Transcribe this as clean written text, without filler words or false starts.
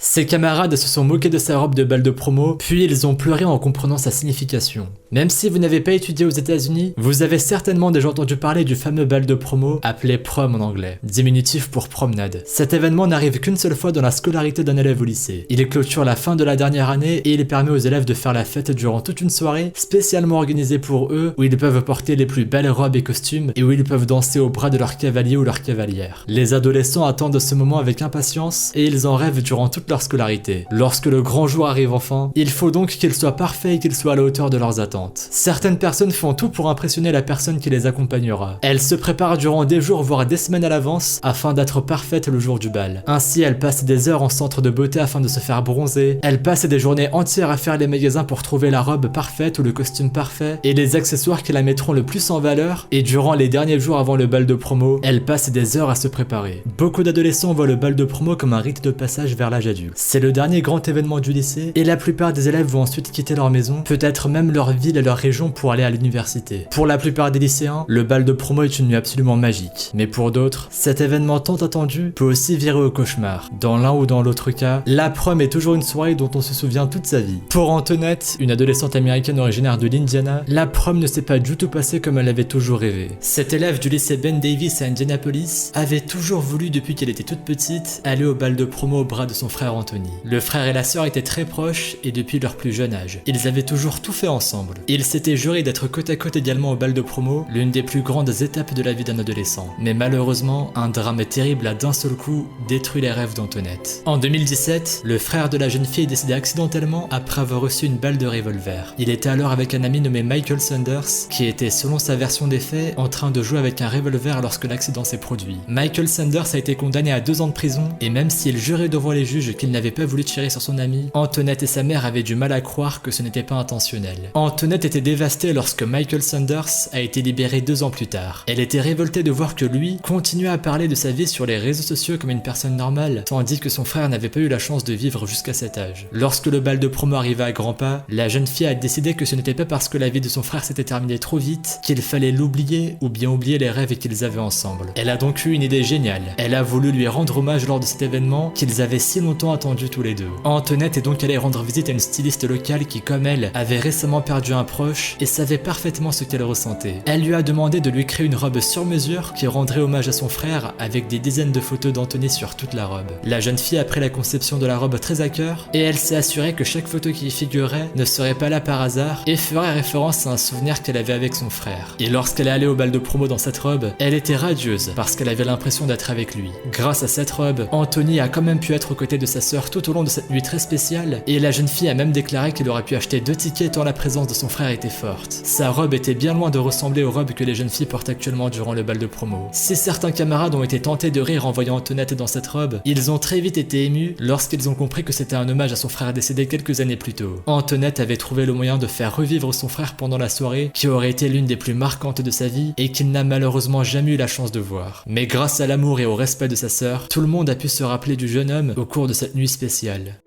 Ses camarades se sont moqués de sa robe de bal de promo, puis ils ont pleuré en comprenant sa signification. Même si vous n'avez pas étudié aux États-Unis, vous avez certainement déjà entendu parler du fameux bal de promo, appelé prom en anglais, diminutif pour promenade. Cet événement n'arrive qu'une seule fois dans la scolarité d'un élève au lycée. Il clôture la fin de la dernière année et il permet aux élèves de faire la fête durant toute une soirée spécialement organisée pour eux, où ils peuvent porter les plus belles robes et costumes et où ils peuvent danser au bras de leur cavalier ou leur cavalière. Les adolescents attendent ce moment avec impatience et ils en rêvent durant toute leur scolarité. Lorsque le grand jour arrive enfin, il faut donc qu'il soit parfait et qu'il soit à la hauteur de leurs attentes. Certaines personnes font tout pour impressionner la personne qui les accompagnera. Elles se préparent durant des jours voire des semaines à l'avance afin d'être parfaites le jour du bal. Ainsi, elles passent des heures en centre de beauté afin de se faire bronzer. Elles passent des journées entières à faire les magasins pour trouver la robe parfaite ou le costume parfait et les accessoires qui la mettront le plus en valeur. Et durant les derniers jours avant le bal de promo, elles passent des heures à se préparer. Beaucoup d'adolescents voient le bal de promo comme un rite de passage vers l'âge adulte. C'est le dernier grand événement du lycée et la plupart des élèves vont ensuite quitter leur maison, peut-être même leur ville et leur région pour aller à l'université. Pour la plupart des lycéens, le bal de promo est une nuit absolument magique. Mais pour d'autres, cet événement tant attendu peut aussi virer au cauchemar. Dans l'un ou dans l'autre cas, la prom est toujours une soirée dont on se souvient toute sa vie. Pour Antoinette, une adolescente américaine originaire de l'Indiana, la prom ne s'est pas du tout passée comme elle avait toujours rêvé. Cette élève du lycée Ben Davis à Indianapolis avait toujours voulu depuis qu'elle était toute petite aller au bal de promo au bras de son frère Anthony. Le frère et la sœur étaient très proches et depuis leur plus jeune âge. Ils avaient toujours tout fait ensemble. Ils s'étaient jurés d'être côte à côte également au bal de promo, l'une des plus grandes étapes de la vie d'un adolescent. Mais malheureusement, un drame terrible a d'un seul coup détruit les rêves d'Antoinette. En 2017, le frère de la jeune fille est décédé accidentellement après avoir reçu une balle de revolver. Il était alors avec un ami nommé Michael Sanders, qui était, selon sa version des faits, en train de jouer avec un revolver lorsque l'accident s'est produit. Michael Sanders a été condamné à 2 ans de prison, et même s'il jurait devant les juges qu'il n'avait pas voulu tirer sur son ami, Antoinette et sa mère avaient du mal à croire que ce n'était pas intentionnel. Antoinette était dévastée lorsque Michael Sanders a été libéré 2 ans plus tard. Elle était révoltée de voir que lui continuait à parler de sa vie sur les réseaux sociaux comme une personne normale, tandis que son frère n'avait pas eu la chance de vivre jusqu'à cet âge. Lorsque le bal de promo arriva à grands pas, la jeune fille a décidé que ce n'était pas parce que la vie de son frère s'était terminée trop vite qu'il fallait l'oublier ou bien oublier les rêves qu'ils avaient ensemble. Elle a donc eu une idée géniale. Elle a voulu lui rendre hommage lors de cet événement qu'ils avaient si longtemps attendu tous les deux. Antoinette est donc allée rendre visite à une styliste locale qui, comme elle, avait récemment perdu un proche et savait parfaitement ce qu'elle ressentait. Elle lui a demandé de lui créer une robe sur mesure qui rendrait hommage à son frère avec des dizaines de photos d'Anthony sur toute la robe. La jeune fille a pris la conception de la robe très à cœur et elle s'est assurée que chaque photo qui y figurait ne serait pas là par hasard et ferait référence à un souvenir qu'elle avait avec son frère. Et lorsqu'elle est allée au bal de promo dans cette robe, elle était radieuse parce qu'elle avait l'impression d'être avec lui. Grâce à cette robe, Anthony a quand même pu être aux côtés de sa sœur tout au long de cette nuit très spéciale et la jeune fille a même déclaré qu'il aurait pu acheter 2 tickets tant la présence de son frère était forte. Sa robe était bien loin de ressembler aux robes que les jeunes filles portent actuellement durant le bal de promo. Si certains camarades ont été tentés de rire en voyant Antoinette dans cette robe, ils ont très vite été émus lorsqu'ils ont compris que c'était un hommage à son frère décédé quelques années plus tôt. Antoinette avait trouvé le moyen de faire revivre son frère pendant la soirée, qui aurait été l'une des plus marquantes de sa vie et qu'il n'a malheureusement jamais eu la chance de voir. Mais grâce à l'amour et au respect de sa sœur, tout le monde a pu se rappeler du jeune homme au cours de cette nuit spéciale.